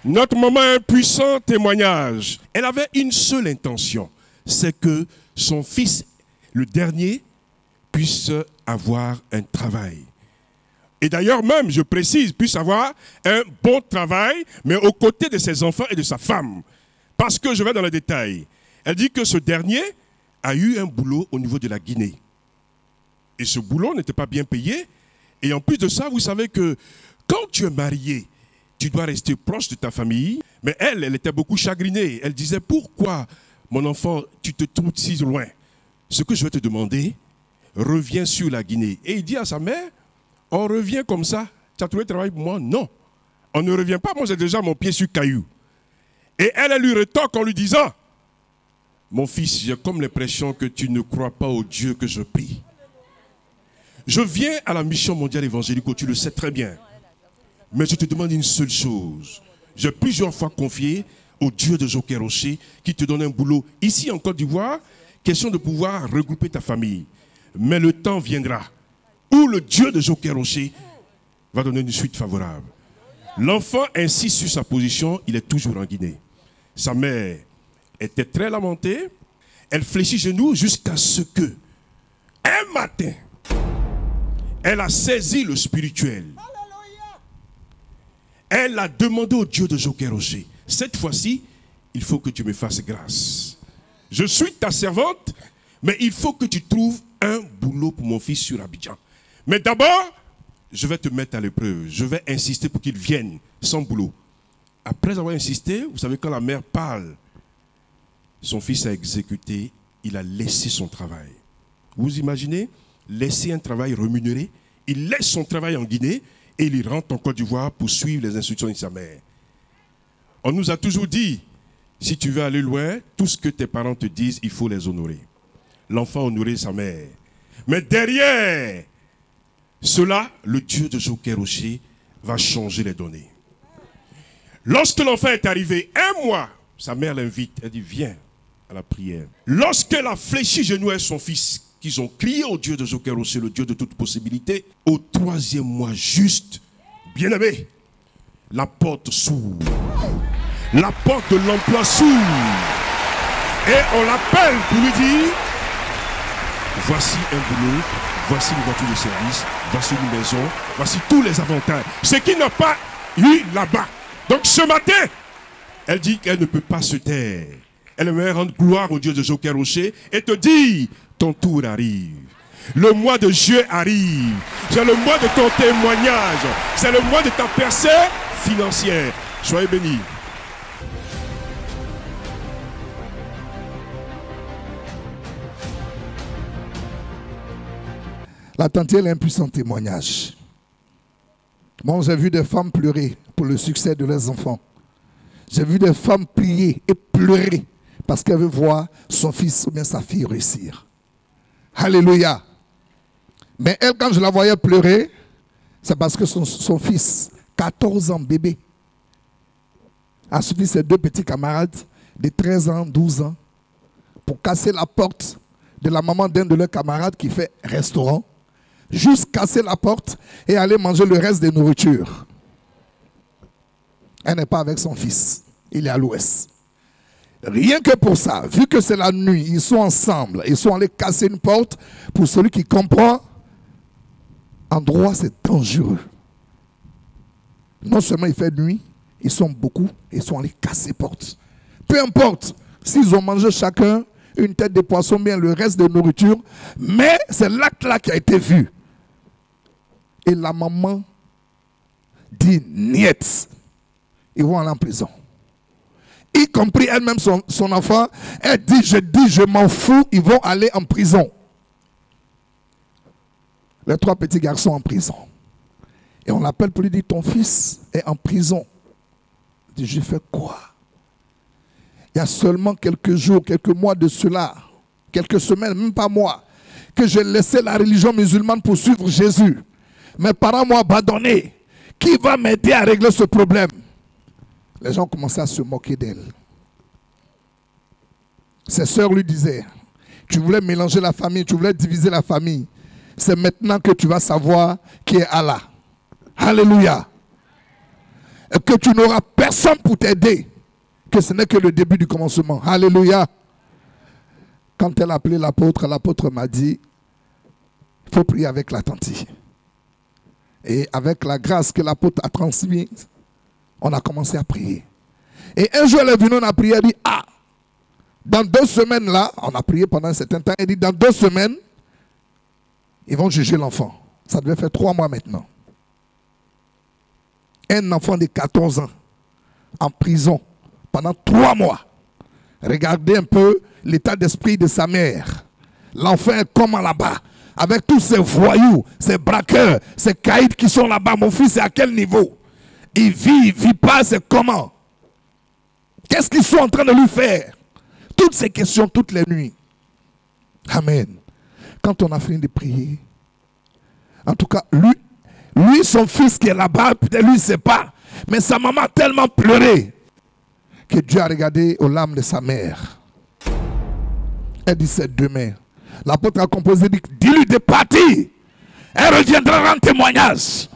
Notre maman a un puissant témoignage. Elle avait une seule intention, c'est que son fils, le dernier, puisse avoir un travail. Et d'ailleurs même, je précise, puisse avoir un bon travail, mais aux côtés de ses enfants et de sa femme. Parce que je vais dans le détail. Elle dit que ce dernier a eu un boulot au niveau de la Guinée. Et ce boulot n'était pas bien payé. Et en plus de ça, vous savez que quand tu es marié, tu dois rester proche de ta famille. Mais elle était beaucoup chagrinée. Elle disait, pourquoi, mon enfant, tu te trouves si loin? Ce que je vais te demander, reviens sur la Guinée. Et il dit à sa mère, on revient comme ça. Tu as trouvé travail pour moi? Non. On ne revient pas. Moi, j'ai déjà mon pied sur caillou. Et elle lui rétorque en lui disant, mon fils, j'ai comme l'impression que tu ne crois pas au Dieu que je prie. Je viens à la mission mondiale évangélique, tu le sais très bien. Mais je te demande une seule chose. J'ai plusieurs fois confié au Dieu de Joker Rocher qui te donne un boulot ici en Côte d'Ivoire, question de pouvoir regrouper ta famille. Mais le temps viendra où le Dieu de Joker Rocher va donner une suite favorable. L'enfant insiste sur sa position, il est toujours en Guinée. Sa mère était très lamentée. Elle fléchit genoux jusqu'à ce que, un matin, elle a saisi le spirituel. Elle a demandé au Dieu de Joker Rocher, cette fois-ci, il faut que tu me fasses grâce. Je suis ta servante, mais il faut que tu trouves un boulot pour mon fils sur Abidjan. Mais d'abord, je vais te mettre à l'épreuve. Je vais insister pour qu'il vienne sans boulot. Après avoir insisté, vous savez, quand la mère parle, son fils a exécuté, il a laissé son travail. Vous imaginez, laisser un travail rémunéré, il laisse son travail en Guinée et il rentre en Côte d'Ivoire pour suivre les instructions de sa mère. On nous a toujours dit, si tu veux aller loin, tout ce que tes parents te disent, il faut les honorer. L'enfant honorait sa mère. Mais derrière cela, le Dieu de Joker Rocher va changer les données. Lorsque l'enfant est arrivé, un mois, sa mère l'invite, elle dit, viens à la prière. Lorsqu'elle a fléchi genou à son fils, qu'ils ont crié au Dieu de Joker Rocher, le Dieu de toute possibilité, au 3e mois juste, bien aimé, la porte s'ouvre. La porte de l'emploi s'ouvre. Et on l'appelle pour lui dire, voici un boulot, voici une voiture de service, voici une maison, voici tous les avantages. Ce qu'il n'a pas eu là-bas. Donc ce matin, elle dit qu'elle ne peut pas se taire. Elle aimerait rendre gloire au Dieu de Joker Rocher et te dire, ton tour arrive. Le mois de juillet arrive. C'est le mois de ton témoignage. C'est le mois de ta percée financière. Soyez bénis. La tante, elle a un puissant témoignage. Moi, j'ai vu des femmes pleurer pour le succès de leurs enfants. J'ai vu des femmes prier et pleurer parce qu'elles veulent voir son fils ou bien sa fille réussir. Alléluia. Mais elle, quand je la voyais pleurer, c'est parce que son fils, 14 ans, bébé, a suffi ses 2 petits camarades de 13 ans, 12 ans, pour casser la porte de la maman d'un de leurs camarades qui fait restaurant, juste casser la porte et aller manger le reste des nourritures. Elle n'est pas avec son fils, il est à l'ouest. Rien que pour ça, vu que c'est la nuit, ils sont ensemble, ils sont allés casser une porte. Pour celui qui comprend, en droit c'est dangereux. Non seulement il fait nuit, ils sont beaucoup, ils sont allés casser porte. Peu importe, s'ils ont mangé chacun une tête de poisson, bien le reste de nourriture, mais c'est l'acte là qui a été vu. Et la maman dit niet, ils vont aller en prison. Y compris elle-même son enfant, elle dit, je m'en fous, ils vont aller en prison. Les 3 petits garçons en prison. Et on l'appelle pour lui dire, ton fils est en prison. Il dit, j'ai fait quoi? Il y a seulement quelques jours, quelques mois de cela, quelques semaines, même pas mois, que j'ai laissé la religion musulmane pour suivre Jésus. Mes parents m'ont abandonné. Qui va m'aider à régler ce problème? Les gens commençaient à se moquer d'elle. Ses sœurs lui disaient, tu voulais mélanger la famille, tu voulais diviser la famille. C'est maintenant que tu vas savoir qui est Allah. Alléluia. et que tu n'auras personne pour t'aider, que ce n'est que le début du commencement. Alléluia. Quand elle a appelé l'apôtre m'a dit, il faut prier avec la tante. Et avec la grâce que l'apôtre a transmise, on a commencé à prier. Et un jour, elle est venue, on a prié, elle dit, ah, dans 2 semaines là, on a prié pendant un certain temps, elle dit, dans 2 semaines, ils vont juger l'enfant. Ça devait faire 3 mois maintenant. Un enfant de 14 ans, en prison, pendant 3 mois. Regardez un peu l'état d'esprit de sa mère. L'enfant est comment là-bas, avec tous ces voyous, ces braqueurs, ces caïds qui sont là-bas. Mon fils est à quel niveau? Il vit pas, c'est comment? Qu'est-ce qu'ils sont en train de lui faire? Toutes ces questions, toutes les nuits. Amen. Quand on a fini de prier, en tout cas, lui, son fils qui est là-bas, peut-être lui, il ne sait pas. Mais sa maman a tellement pleuré que Dieu a regardé aux larmes de sa mère. Elle dit, c'est demain. L'apôtre a composé, dit, dis-lui de partir. Elle reviendra rendre témoignage.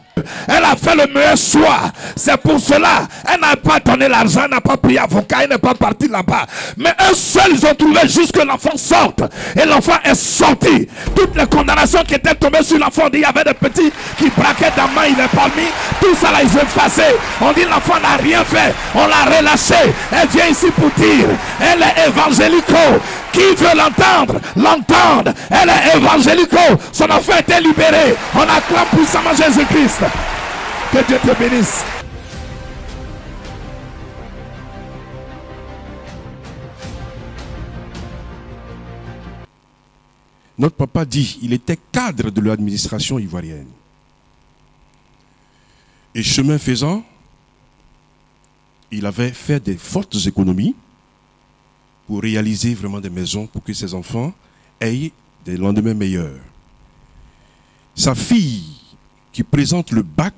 Elle a fait le meilleur choix. C'est pour cela. Elle n'a pas donné l'argent, elle n'a pas pris avocat, elle n'est pas partie là-bas. Mais eux seuls, ils ont trouvé juste que l'enfant sorte. Et l'enfant est sorti. Toutes les condamnations qui étaient tombées sur l'enfant, il y avait des petits qui braquaient dans main, il est parmi. Tout ça là, ils ont effacé. On dit l'enfant n'a rien fait. On l'a relâché. Elle vient ici pour dire, elle est évangélico. Qui veut l'entendre? L'entendre. Elle est évangélico. Son enfant a été libéré. On acclame puissamment Jésus-Christ. Que Dieu te bénisse. Notre papa dit, il était cadre de l'administration ivoirienne. Et chemin faisant, il avait fait des fortes économies pour réaliser vraiment des maisons pour que ses enfants aient des lendemains meilleurs. Sa fille qui présente le bac,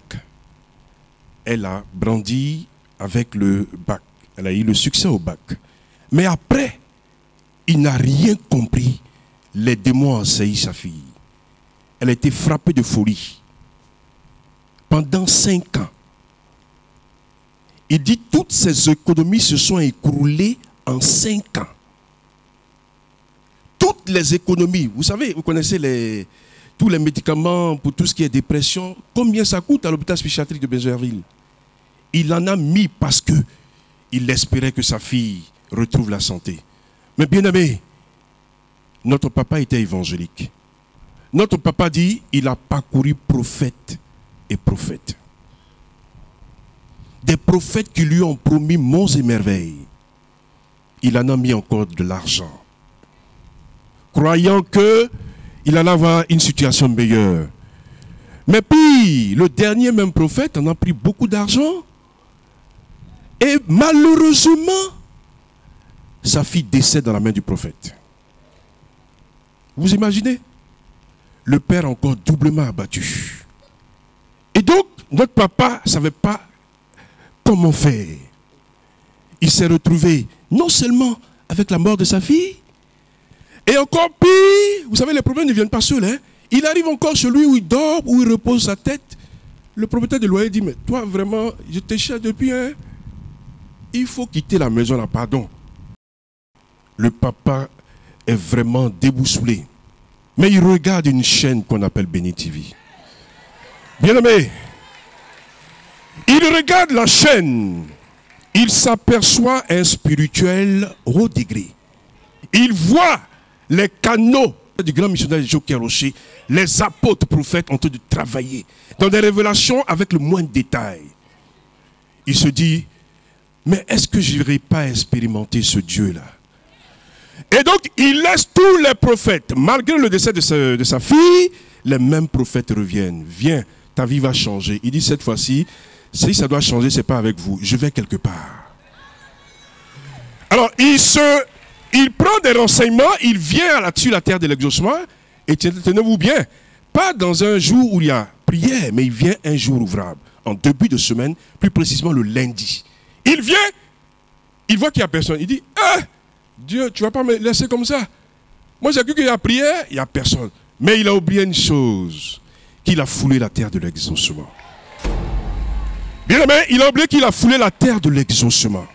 elle a brandi avec le bac. Elle a eu le succès au bac. Mais après, il n'a rien compris. Les démons ont assailli sa fille. Elle a été frappée de folie. Pendant 5 ans. Il dit toutes ses économies se sont écroulées en 5 ans. Toutes les économies, vous savez, vous connaissez tous les médicaments pour tout ce qui est dépression, combien ça coûte à l'hôpital psychiatrique de Bézerville? Il en a mis parce que il espérait que sa fille retrouve la santé. Mais bien aimé, notre papa était évangélique. Notre papa dit, il a parcouru prophète et prophète. Des prophètes qui lui ont promis monts et merveilles. Il en a mis encore de l'argent, croyant qu'il allait avoir une situation meilleure. Mais puis, le dernier même prophète en a pris beaucoup d'argent. Et malheureusement, sa fille décède dans la main du prophète. Vous imaginez? Le père encore doublement abattu. Et donc, notre papa ne savait pas comment faire. Il s'est retrouvé non seulement avec la mort de sa fille, et encore pire, vous savez, les problèmes ne viennent pas seuls. Hein? Il arrive encore chez lui où il dort, où il repose sa tête. Le propriétaire de loyer dit, mais toi vraiment, je t'ai cher depuis, hein? Il faut quitter la maison là, pardon. Le papa est vraiment déboussolé. Mais il regarde une chaîne qu'on appelle Béni TV. Bien aimé, il regarde la chaîne. Il s'aperçoit un spirituel haut degré. Il voit les canaux du grand missionnaire Joker Rocher, les apôtres prophètes en train de travailler dans des révélations avec le moindre détail. Il se dit, mais est-ce que je n'irai pas expérimenter ce Dieu-là? Et donc, il laisse tous les prophètes. Malgré le décès de sa fille, les mêmes prophètes reviennent. Viens, ta vie va changer. Il dit cette fois-ci, si ça doit changer, ce n'est pas avec vous. Je vais quelque part. Alors, il prend des renseignements, il vient là-dessus, la terre de l'exaucement, et tenez-vous bien, pas dans un jour où il y a prière, mais il vient un jour ouvrable, en début de semaine, plus précisément le lundi. Il vient, il voit qu'il n'y a personne. Il dit, ah, Dieu, tu ne vas pas me laisser comme ça. Moi, j'ai cru qu'il y a prière, il n'y a personne. Mais il a oublié une chose, qu'il a foulé la terre de l'exaucement. Bien aimé, il a oublié qu'il a foulé la terre de l'exaucement.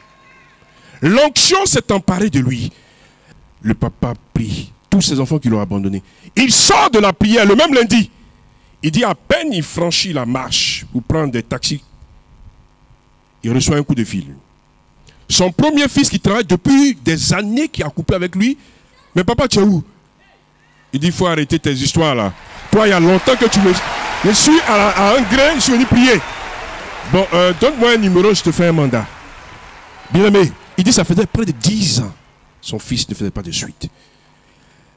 L'onction s'est emparée de lui. Le papa prie tous ses enfants qui l'ont abandonné. Il sort de la prière le même lundi. Il dit à peine il franchit la marche pour prendre des taxis. Il reçoit un coup de fil. Son premier fils qui travaille depuis des années, qui a couplé avec lui. Mais papa, tu es où? Il dit, il faut arrêter tes histoires là. Toi, il y a longtemps que tu me... Je suis à un gré, je suis venu prier. Bon, donne-moi un numéro, je te fais un mandat. Bien aimé, il dit, ça faisait près de 10 ans. Son fils ne faisait pas de suite.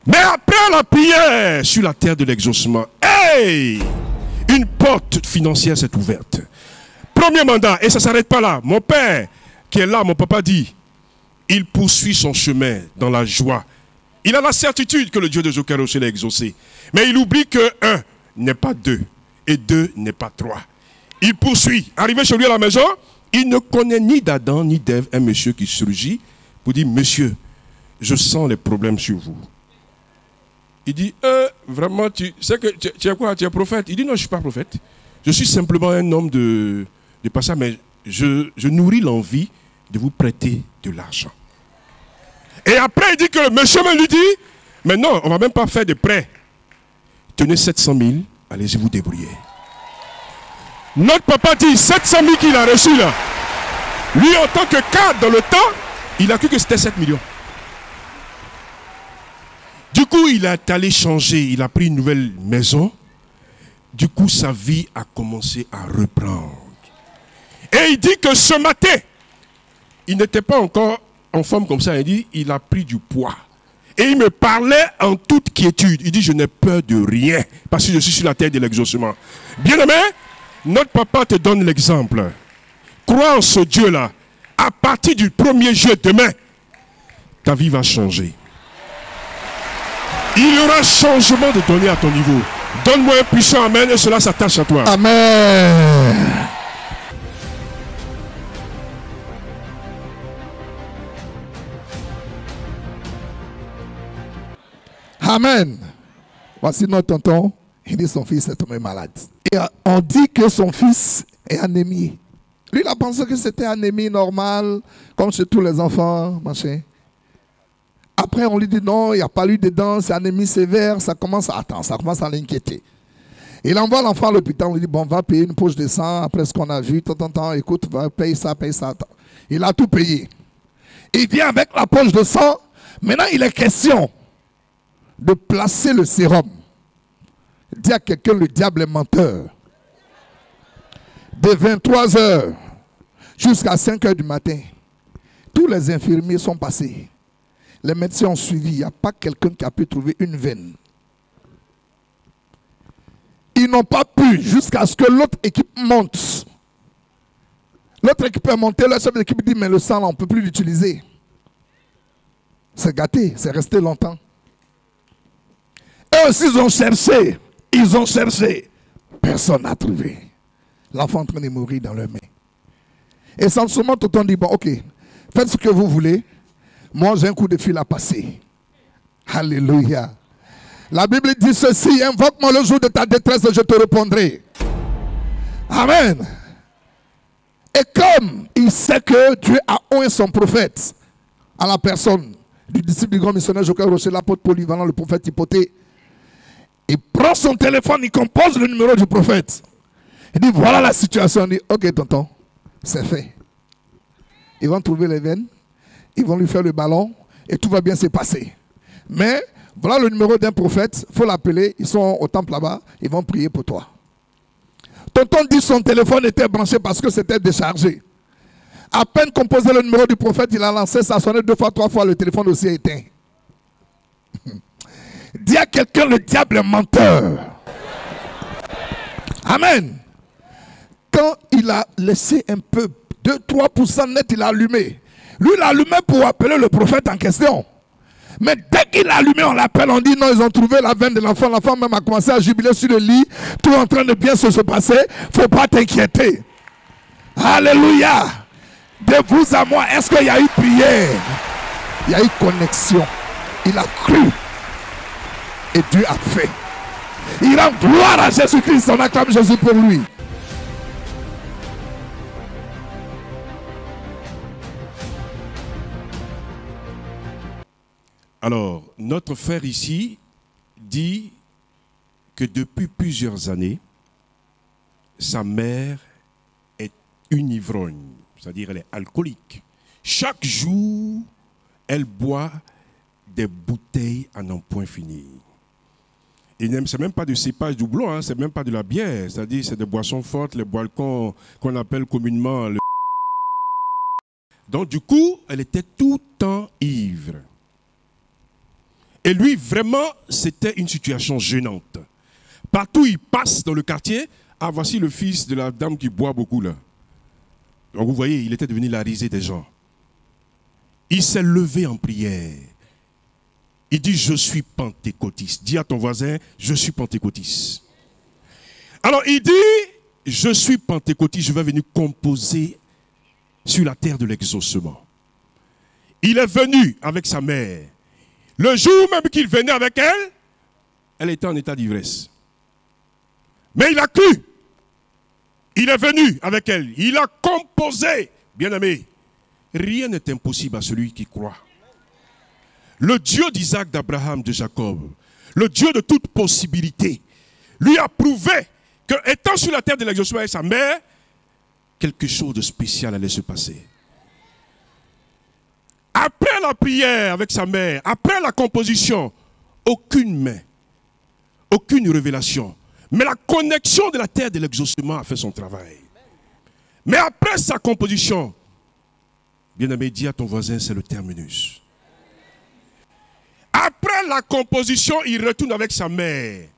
Mais après la prière sur la terre de l'exaucement, hey! Une porte financière s'est ouverte. Premier mandat, et ça ne s'arrête pas là. Mon père, qui est là, mon papa dit, il poursuit son chemin dans la joie. Il a la certitude que le Dieu de Jokeroché l'a exaucé. Mais il oublie que 1 n'est pas 2, et 2 n'est pas 3. Il poursuit. Arrivé chez lui à la maison, il ne connaît ni d'Adam ni d'Ève, un monsieur qui surgit pour dire, monsieur, je sens les problèmes sur vous. Il dit, vraiment, tu sais que tu es quoi? Tu es prophète? Il dit, non, je ne suis pas prophète. Je suis simplement un homme de passage, mais je nourris l'envie de vous prêter de l'argent. Et après, il dit que le monsieur me lui dit, mais non, on ne va même pas faire de prêt. Tenez 700 000, allez-y vous débrouiller. Notre papa dit 700 000 qu'il a reçu là. Lui, en tant que cadre dans le temps, il a cru que c'était 7 millions. Du coup, il est allé changer, il a pris une nouvelle maison. Du coup, sa vie a commencé à reprendre. Et il dit que ce matin, il n'était pas encore en forme comme ça. Il dit, il a pris du poids. Et il me parlait en toute quiétude. Il dit, je n'ai peur de rien, parce que je suis sur la terre de l'exaucement. Bien aimé, notre papa te donne l'exemple. Crois en ce Dieu-là. À partir du 1er juillet demain, ta vie va changer. Il y aura changement de donner à ton niveau. Donne-moi un puissant amen et cela s'attache à toi. Amen. Amen. Voici notre tonton. Il dit son fils est tombé malade. Et on dit que son fils est anémie. Lui, il a pensé que c'était anémie normale, comme chez tous les enfants, machin. Après, on lui dit non, il n'y a pas eu dedans, c'est anémie sévère, ça commence à l'inquiéter. Il envoie l'enfant à l'hôpital, on lui dit bon, va payer une poche de sang, après ce qu'on a vu, écoute, va payer ça, paye ça. Il a tout payé. Il vient avec la poche de sang. Maintenant, il est question de placer le sérum. Dit à quelqu'un, le diable est menteur. De 23 h jusqu'à 5 h du matin, tous les infirmiers sont passés. Les médecins ont suivi. Il n'y a pas quelqu'un qui a pu trouver une veine. Ils n'ont pas pu jusqu'à ce que l'autre équipe monte. L'autre équipe est montée. Le chef de l'équipe dit, mais le sang, là, on ne peut plus l'utiliser. C'est gâté. C'est resté longtemps. Eux aussi, ils ont cherché. Ils ont cherché. Personne n'a trouvé. L'enfant en train de mourir dans leurs mains. Et sans seulement, tout le temps dit, bon, ok, faites ce que vous voulez. Moi, j'ai un coup de fil à passer. Alléluia. La Bible dit ceci, invoque-moi le jour de ta détresse et je te répondrai. Amen. Et comme il sait que Dieu a oint son prophète à la personne du disciple du grand missionnaire Jokeroché, l'apôtre polyvalent, le prophète Hypothée, il prend son téléphone, il compose le numéro du prophète. Il dit, voilà la situation. Il dit, ok tonton, c'est fait. Ils vont trouver les veines. Ils vont lui faire le ballon et tout va bien se passer. Mais voilà le numéro d'un prophète, il faut l'appeler, ils sont au temple là-bas, ils vont prier pour toi. Tonton dit son téléphone était branché parce que c'était déchargé. À peine composé le numéro du prophète, il a lancé, ça a sonné 2 fois, 3 fois, le téléphone aussi est éteint. Dis à quelqu'un, le diable est menteur. Amen. Quand il a laissé un peu, 2-3% net, il a allumé. Lui, il a allumé pour appeler le prophète en question. Mais dès qu'il a allumé, on l'appelle, on dit non, ils ont trouvé la veine de l'enfant. L'enfant même a commencé à jubiler sur le lit. Tout est en train de bien se passer. Il ne faut pas t'inquiéter. Alléluia. De vous à moi, est-ce qu'il y a eu prière? Il y a eu connexion. Il a cru. Et Dieu a fait. Il rend gloire à Jésus-Christ. On acclame Jésus pour lui. Alors, notre frère ici dit que depuis plusieurs années, sa mère est une ivrogne, c'est-à-dire elle est alcoolique. Chaque jour, elle boit des bouteilles à n'en point finir. Et ce n'est même pas du cépage du blond, hein, ce n'est même pas de la bière, c'est-à-dire c'est des boissons fortes, les boissons qu'on appelle communément le... Donc du coup, elle était tout le temps ivre. Et lui, vraiment, c'était une situation gênante. Partout où il passe dans le quartier, ah, voici le fils de la dame qui boit beaucoup là. Donc vous voyez, il était devenu la risée des gens. Il s'est levé en prière. Il dit, je suis pentecôtiste. Dis à ton voisin, je suis pentecôtiste. Alors il dit, je suis pentecôtiste, je vais venir composer sur la terre de l'exaucement. Il est venu avec sa mère. Le jour même qu'il venait avec elle, elle était en état d'ivresse. Mais il a cru. Il est venu avec elle. Il a composé. Bien-aimé, rien n'est impossible à celui qui croit. Le Dieu d'Isaac, d'Abraham, de Jacob, le Dieu de toute possibilité, lui a prouvé que, étant sur la terre de l'exaucement avec sa mère, quelque chose de spécial allait se passer. Après la prière avec sa mère, après la composition, aucune main, aucune révélation. Mais la connexion de la terre de l'exaucement a fait son travail. Mais après sa composition, bien-aimé, dis à ton voisin, c'est le terminus. Après la composition, il retourne avec sa mère.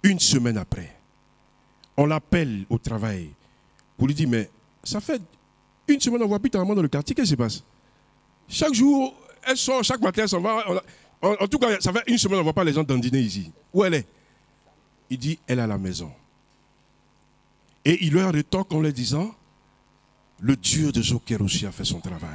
Une semaine après, on l'appelle au travail pour lui dire, mais ça fait une semaine, on ne voit plus ta maman dans le quartier, qu'est-ce qui se passe? Chaque jour, elle sort, chaque matin, elle s'en va. En tout cas, ça fait une semaine, on ne voit pas les gens dandiner ici. Où elle est? Il dit, elle est à la maison. Et il leur rétorque en leur disant, le Dieu de Joker aussi a fait son travail.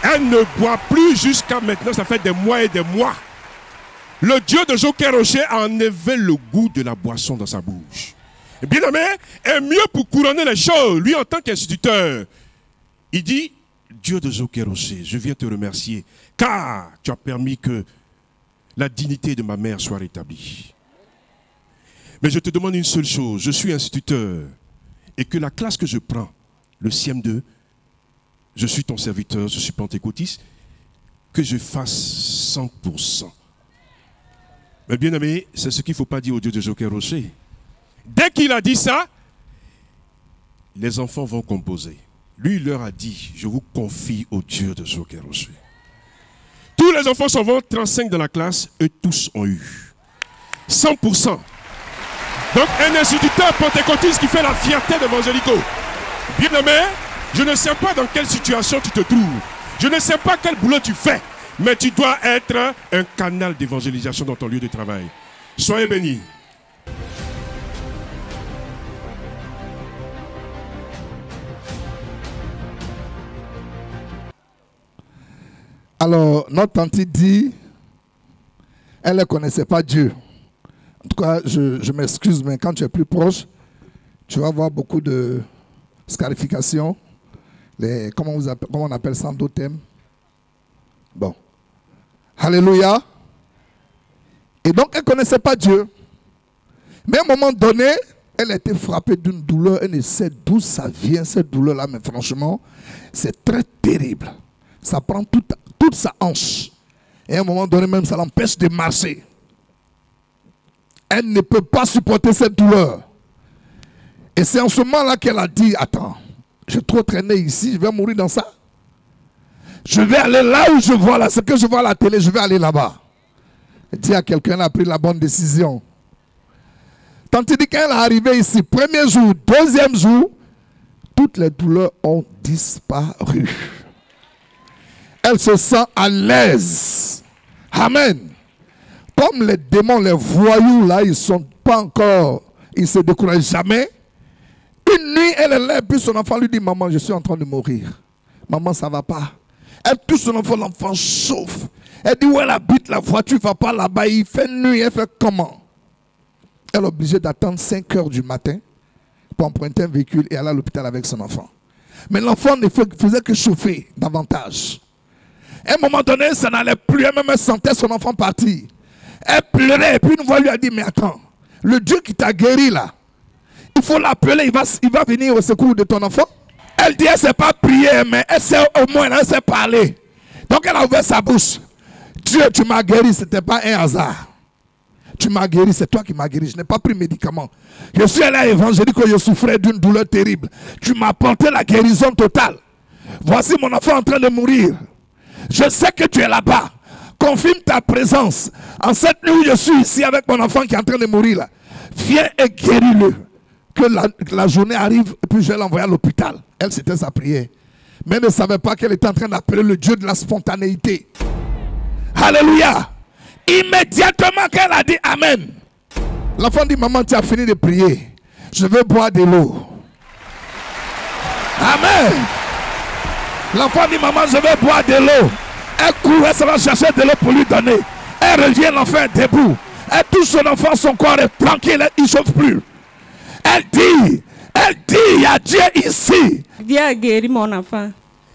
Elle ne boit plus jusqu'à maintenant, ça fait des mois et des mois. Le Dieu de Joker Rocher a enlevé le goût de la boisson dans sa bouche. Bien aimé, et mieux pour couronner les choses, lui en tant qu'instituteur, il dit, Dieu de Joker Rocher, je viens te remercier, car tu as permis que la dignité de ma mère soit rétablie. Mais je te demande une seule chose, je suis instituteur, et que la classe que je prends, le CM2, je suis ton serviteur, je suis pentecôtiste, que je fasse 100%. Mais bien aimé, c'est ce qu'il ne faut pas dire au Dieu de Joker Rocher. Dès qu'il a dit ça, les enfants vont composer. Lui, il leur a dit, je vous confie au Dieu de Joker Rocher. Tous les enfants s'en vont, 35 dans la classe, eux tous ont eu. 100%. Donc un instituteur pentecôtiste qui fait la fierté d'Evangélico. Bien aimé, je ne sais pas dans quelle situation tu te trouves. Je ne sais pas quel boulot tu fais. Mais tu dois être un canal d'évangélisation dans ton lieu de travail. Soyez bénis. Alors, notre tante dit, elle ne connaissait pas Dieu. En tout cas, je m'excuse, mais quand tu es plus proche, tu vas voir beaucoup de scarifications. Comment on appelle ça, endothem. Bon. Alléluia. Et donc, elle ne connaissait pas Dieu. Mais à un moment donné, elle a été frappée d'une douleur. Elle ne sait d'où ça vient, cette douleur-là. Mais franchement, c'est très terrible. Ça prend toute sa hanche. Et à un moment donné, même, ça l'empêche de marcher. Elle ne peut pas supporter cette douleur. Et c'est en ce moment-là qu'elle a dit, attends, j'ai trop traîné ici, je vais mourir dans ça. Je vais aller là où je vois, là, ce que je vois à la télé, je vais aller là-bas. Dis à quelqu'un, elle a pris la bonne décision. Tandis qu'elle est arrivée ici, premier jour, deuxième jour, toutes les douleurs ont disparu. Elle se sent à l'aise. Amen. Comme les démons, les voyous, là, ils ne sont pas encore, ils ne se découragent jamais. Une nuit, elle est là, et puis son enfant lui dit, maman, je suis en train de mourir. Maman, ça ne va pas. Elle touche son enfant, l'enfant chauffe. Elle dit, où elle habite, la voiture ne va pas là-bas. Il fait nuit, elle fait comment? Elle est obligée d'attendre 5 heures du matin pour emprunter un véhicule et aller à l'hôpital avec son enfant. Mais l'enfant ne faisait que chauffer davantage. À un moment donné, ça n'allait plus. Elle sentait son enfant partir. Elle pleurait et puis une voix lui a dit, mais attends, le Dieu qui t'a guéri là, il faut l'appeler, il va venir au secours de ton enfant. Elle dit, elle ne sait pas prier, mais elle sait au moins, elle sait parler. Donc elle a ouvert sa bouche. Dieu, tu m'as guéri, ce n'était pas un hasard. Tu m'as guéri, c'est toi qui m'as guéri. Je n'ai pas pris médicament. Je suis allé à l'évangélique quand je souffrais d'une douleur terrible. Tu m'as apporté la guérison totale. Voici mon enfant en train de mourir. Je sais que tu es là-bas. Confirme ta présence. En cette nuit où je suis ici avec mon enfant qui est en train de mourir là, viens et guéris-le. Que la journée arrive et puis je vais l'envoyer à l'hôpital. Elle, c'était sa prière. Mais elle ne savait pas qu'elle était en train d'appeler le Dieu de la spontanéité. Alléluia. Immédiatement qu'elle a dit Amen, l'enfant dit, maman, tu as fini de prier. Je veux boire de l'eau. Amen. L'enfant dit, maman, je veux boire de l'eau. Elle court, elle s'en va chercher de l'eau pour lui donner. Elle revient, l'enfant est debout. Elle touche son enfant, son corps est tranquille, il ne chauffe plus. Elle dit, il y a Dieu ici. Dieu a guéri mon enfant.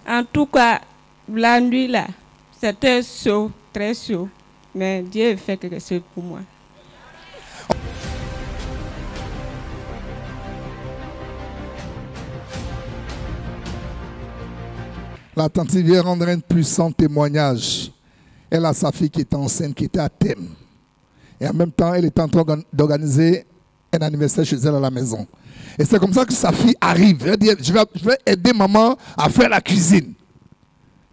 En tout cas, la nuit là, c'était chaud, très chaud. Mais Dieu fait quelque chose pour moi. La tante vient rendre un puissant témoignage. Elle a sa fille qui était enceinte, qui était à thème. Et en même temps, elle était en train d'organiser un anniversaire chez elle à la maison. Et c'est comme ça que sa fille arrive. Elle dit, je vais aider maman à faire la cuisine.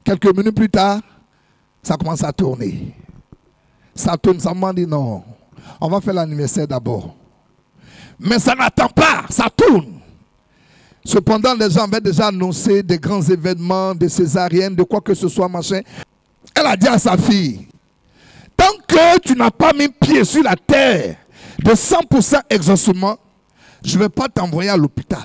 Quelques minutes plus tard, ça commence à tourner. Ça tourne, sa maman dit non, on va faire l'anniversaire d'abord. Mais ça n'attend pas, ça tourne. Cependant, les gens avaient déjà annoncé des grands événements, des césariennes, de quoi que ce soit, machin. Elle a dit à sa fille, tant que tu n'as pas mis pied sur la terre de 100% exaucement, je ne vais pas t'envoyer à l'hôpital.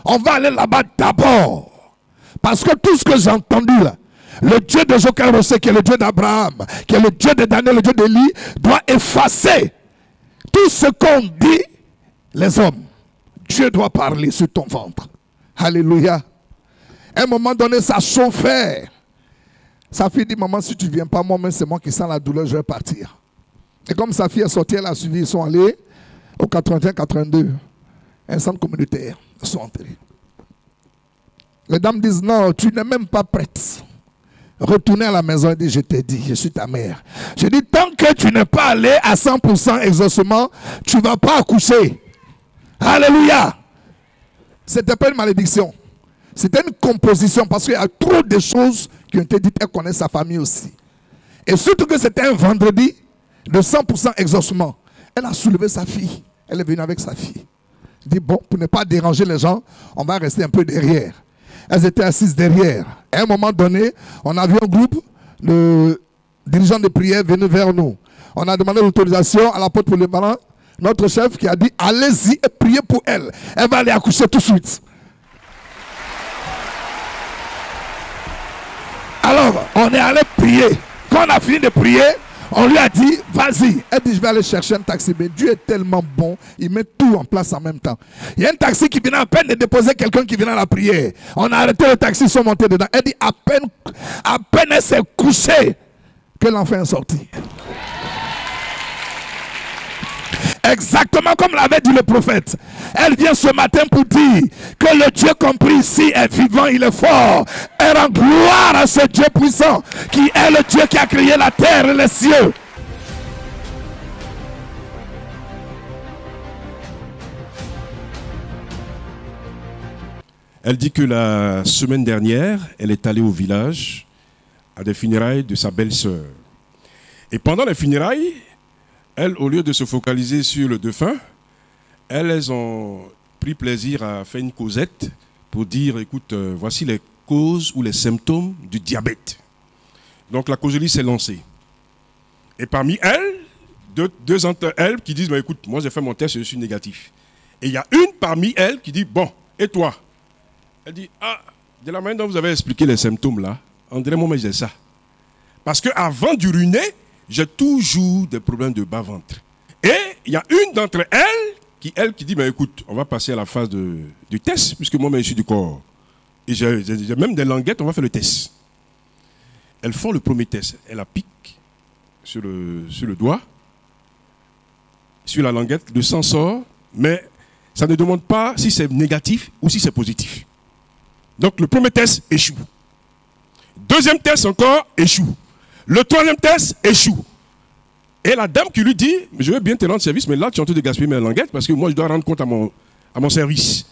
On va aller là-bas d'abord. Parce que tout ce que j'ai entendu là, le Dieu de Jokarosé, qui est le Dieu d'Abraham, qui est le Dieu de Daniel, le Dieu d'Élie, doit effacer tout ce qu'ont dit les hommes. Dieu doit parler sur ton ventre. Alléluia. À un moment donné, ça chauffait. Sa fille dit, maman, si tu ne viens pas, moi-même, c'est moi qui sens la douleur, je vais partir. Et comme sa fille est sortie, elle a suivi, ils sont allés au 81-82, un centre communautaire. Ils sont entrés. Les dames disent, non, tu n'es même pas prête. Retournez à la maison et dit, je t'ai dit, je suis ta mère. Je dis, tant que tu n'es pas allé à 100% exaucement, tu ne vas pas accoucher. Alléluia. Ce n'était pas une malédiction. C'était une composition parce qu'il y a trop de choses qui ont été dites. Elle connaît sa famille aussi. Et surtout que c'était un vendredi de 100% exaucement. Elle a soulevé sa fille. Elle est venue avec sa fille. Elle dit, bon, pour ne pas déranger les gens, on va rester un peu derrière. Elles étaient assises derrière. À un moment donné, on a vu un groupe de dirigeants de prière venir vers nous. On a demandé l'autorisation à l'apôtre pour les parents. Notre chef qui a dit, allez-y et priez pour elle. Elle va aller accoucher tout de suite. Alors, on est allé prier. Quand on a fini de prier, on lui a dit, vas-y. Elle dit, je vais aller chercher un taxi. Mais Dieu est tellement bon, il met tout en place en même temps. Il y a un taxi qui venait à peine de déposer quelqu'un qui venait à la prière. On a arrêté le taxi, ils sont montés dedans. Elle dit, à peine elle s'est couchée que l'enfant est sorti. Exactement comme l'avait dit le prophète. Elle vient ce matin pour dire que le Dieu compris ici est vivant, il est fort. Elle rend gloire à ce Dieu puissant qui est le Dieu qui a créé la terre et les cieux. Elle dit que la semaine dernière, elle est allée au village à des funérailles de sa belle-sœur. Et pendant les funérailles, elles, au lieu de se focaliser sur le défunt, elles ont pris plaisir à faire une causette pour dire, écoute, voici les causes ou les symptômes du diabète. Donc la causerie s'est lancée. Et parmi elles, deux entre elles qui disent, bah, écoute, moi j'ai fait mon test, je suis négatif. Et il y a une parmi elles qui dit, bon, et toi? Elle dit, ah, de la manière dont vous avez expliqué les symptômes là, on dirait moi j'ai ça. Parce qu'avant d'uriner, j'ai toujours des problèmes de bas-ventre. Et il y a une d'entre elles elle qui dit, mais écoute, on va passer à la phase du test, puisque moi-même je suis du corps. Et j'ai même des languettes, on va faire le test. Elles font le premier test. Elle applique sur le doigt, sur la languette, le sang sort, mais ça ne demande pas si c'est négatif ou si c'est positif. Donc le premier test échoue. Deuxième test encore échoue. Le troisième test échoue. Et la dame qui lui dit, je veux bien te rendre service, mais là tu es en train de gaspiller mes languettes parce que moi je dois rendre compte à mon service.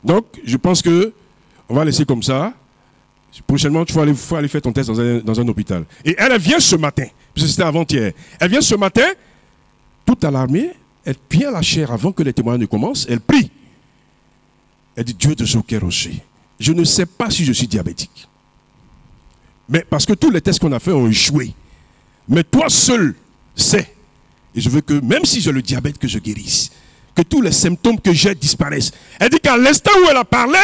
Donc je pense que on va laisser comme ça. Prochainement, tu faut aller faire ton test dans un hôpital. Et elle vient ce matin, puisque c'était avant-hier. Elle vient ce matin, toute alarmée, elle vient à la chaire avant que les témoignages ne commencent, elle prie. Elle dit, Dieu de Joker-Rocher, je ne sais pas si je suis diabétique. Mais parce que tous les tests qu'on a fait ont échoué. Mais toi seul sais. Et je veux que, même si j'ai le diabète, que je guérisse. Que tous les symptômes que j'ai disparaissent. Elle dit qu'à l'instant où elle a parlé,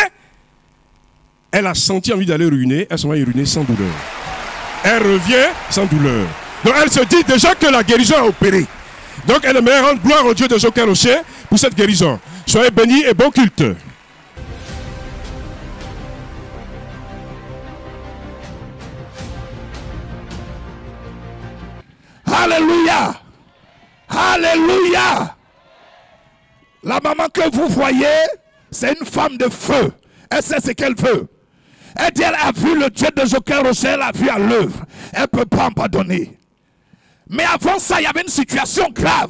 elle a senti envie d'aller uriner, elle s'en va uriner sans douleur. Elle revient sans douleur. Donc elle se dit déjà que la guérison a opéré. Donc elle aimerait rendre gloire au Dieu de Joker-Rocher pour cette guérison. Soyez bénis et bon culte. Alléluia. Alléluia. La maman que vous voyez, c'est une femme de feu. Elle sait ce qu'elle veut. Elle dit, elle a vu le Dieu de Joker-Rocher, elle a vu à l'œuvre. Elle ne peut pas en pardonner. Mais avant ça, il y avait une situation grave.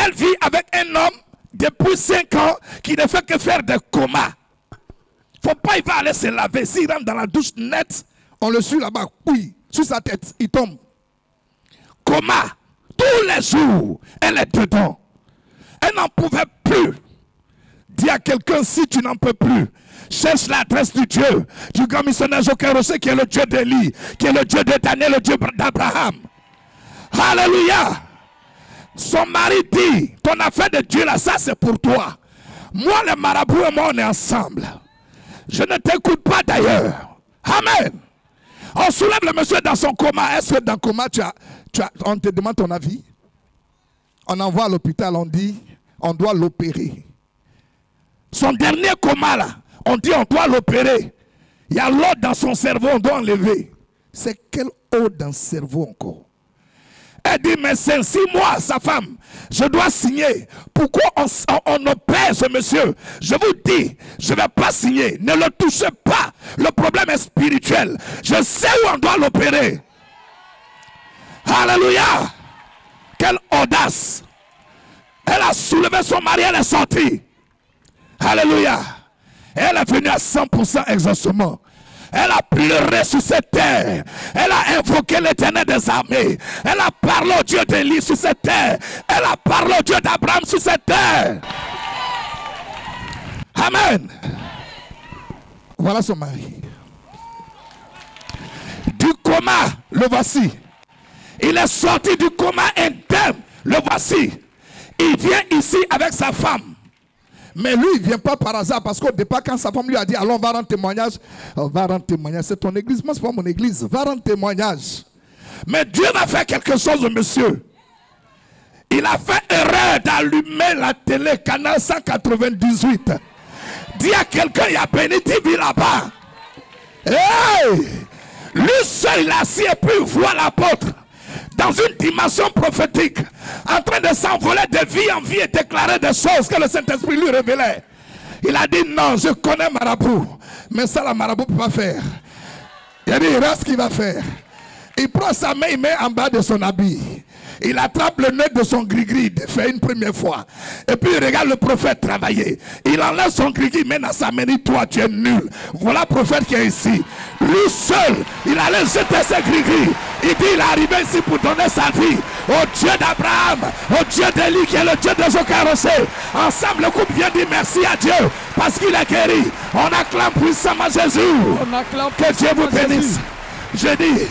Elle vit avec un homme depuis 5 ans qui ne fait que faire des comas. Il ne faut pas, il va aller se laver. S'il rentre dans la douche nette, on le suit là-bas. Oui, sur sa tête, il tombe. Coma. Tous les jours, elle est dedans. Elle n'en pouvait plus. Dis à quelqu'un, si tu n'en peux plus, cherche l'adresse du Dieu, du grand missionnaire Joker-Rocher, qui est le Dieu d'Élie, qui est le Dieu de Daniel, le Dieu d'Abraham. Alléluia. Son mari dit, ton affaire de Dieu là, ça c'est pour toi. Moi, les marabouts et moi, on est ensemble. Je ne t'écoute pas d'ailleurs. Amen. On soulève le monsieur dans son coma. Est-ce que dans le coma, on te demande ton avis? On envoie à l'hôpital, on dit, on doit l'opérer. Son dernier coma là, on dit on doit l'opérer. Il y a l'eau dans son cerveau, on doit enlever. C'est quelle eau dans le cerveau encore? Elle dit, mais c'est 6 mois, sa femme, je dois signer. Pourquoi on opère ce monsieur? Je vous dis, je ne vais pas signer. Ne le touchez pas. Le problème est spirituel. Je sais où on doit l'opérer. Alléluia. Quelle audace. Elle a soulevé son mari, elle est sortie. Alléluia. Elle est venue à 100% exaucement. Elle a pleuré sur cette terre. Elle a invoqué l'Éternel des armées. Elle a parlé au Dieu d'Élie sur cette terre. Elle a parlé au Dieu d'Abraham sur cette terre. Amen. Voilà son mari. Du coma, le voici. Il est sorti du coma indemne. Le voici. Il vient ici avec sa femme. Mais lui, il ne vient pas par hasard parce qu'au départ, quand sa femme lui a dit, allons, va rendre témoignage. Oh, va rendre témoignage, c'est ton église. Moi, ce n'est pas mon église. Va rendre témoignage. Mais Dieu va faire quelque chose au monsieur. Il a fait erreur d'allumer la télé, canal 198. Dis à quelqu'un, il y a Béni TV là-bas. Hey! Lui seul, il a assis et puis il voit l'apôtre dans une dimension prophétique, en train de s'envoler de vie en vie et déclarer des choses que le Saint-Esprit lui révélait. Il a dit non, je connais Marabout, mais ça la Marabout ne peut pas faire. Il a dit, il reste ce qu'il va faire. Il prend sa main, il met en bas de son habit. Il attrape le nez de son gris-gris, il fait une première fois. Et puis il regarde le prophète travailler. Il enlève son gris-gris, il met dans sa main, il dit, toi tu es nul. Voilà le prophète qui est ici. Lui seul, il allait jeter ses gris-gris. Il dit, il est arrivé ici pour donner sa vie au Dieu d'Abraham, au Dieu d'Élie qui est le Dieu de Joker-Rocher. Ensemble, le couple vient dire merci à Dieu parce qu'il est guéri. On acclame puissamment Jésus. Que Dieu vous bénisse. Je dis,